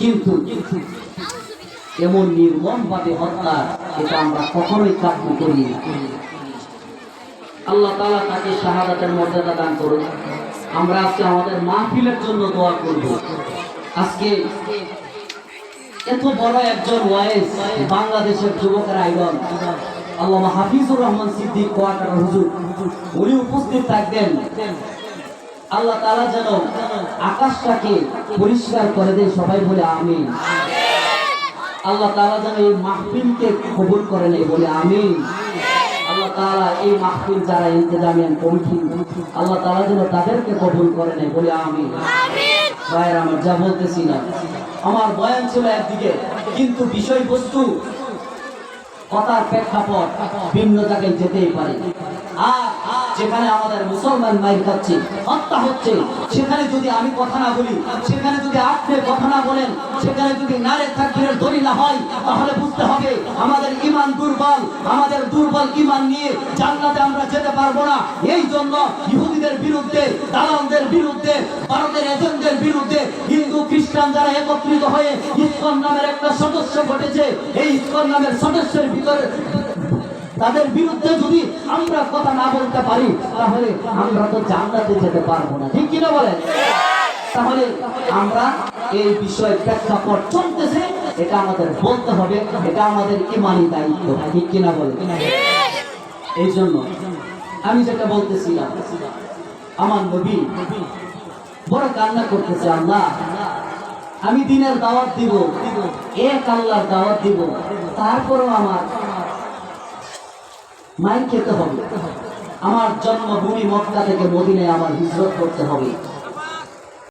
কিন্তু এমন নির্মমভাবে হত্যা এটা আমরা কখনোই কাম্য করি না। আল্লাহ তাআলা তাকে শাহাদাতের মর্যাদা দান করুন। আমরা আজকে আমাদের মাহফিলের জন্য দোয়া করব। আজকে এত বড় একজন ওয়াইজ বাংলাদেশের যুবকের আইডল আল্লামা হাফিজুর রহমান সিদ্দিক কোয়াকাটা হুজুর, উনি উপস্থিত থাকবেন। আল্লাহ তাআলা যেন আকাশটাকে পরিষ্কার করে দেয়, সবাই বলে আমিন। আল্লাহ তাআলা যেন এই মাহফিলকে কবুল করে নেয়, বলে আমিন। আল্লাহ তাআলা এই মাহফিল যারা ইন্তেজামিয়ান কমিটি, আল্লাহ তাআলা যেন তাদেরকে কবুল করে নেয়, বলে আমিন। ভাইয়ের আমার যা বলতেছি না, আমার বয়ান ছিল একদিকে, কিন্তু বিষয়বস্তু কথার প্রেক্ষাপট ভিন্ন জায়গায় যেতেই পারে। আর যেখানে আমাদের মুসলমান মাইর খাচ্ছে, হত্যা হচ্ছে, সেখানে যদি আমি কথা না বলি, সেখানে যদি আপনি কথা না বলেন, সেখানে যদি নারে তাকবীরের ধ্বনি না হয়, তাহলে বুঝতে হবে আমাদের ঈমান দুর্বল। আমাদের দুর্বল ঈমান নিয়ে জান্নাতে আমরা যেতে পারবো না। এই জন্য ইহুদিদের বিরুদ্ধে, দালালদের বিরুদ্ধে, ভারতের এজেন্টদের বিরুদ্ধে হিন্দু খ্রিস্টান যারা একত্রিত হয়ে ইসকন নামের একটা সদস্য ঘটেছে, এই ইসকন নামের সদস্যের ভিতরে তাদের বিরুদ্ধে যদি আমরা কথা না বলতে পারি, তাহলে আমরা তো জান্নাতে যেতে পারবো না, ঠিক কিনা বলেন? তাহলে আমরা এই বিষয় প্রেক্ষাপট চলতেছে, এটা আমাদের বলতে হবে, এটা আমাদের ঈমানি দায়িত্ব, ঠিক কিনা বলেন? এই জন্য আমি যেটা বলতেছিলাম, আমার নবী বড় কান্না করতেছে, আল্লাহ আমি দিনের দাওয়াত দিব, এক আল্লাহর দাওয়াত দিব, তারপরেও আমার মাইর খেতে হবে, আমার জন্মভূমি মক্কা থেকে মদিনায় আমার হিজরত করতে হবে।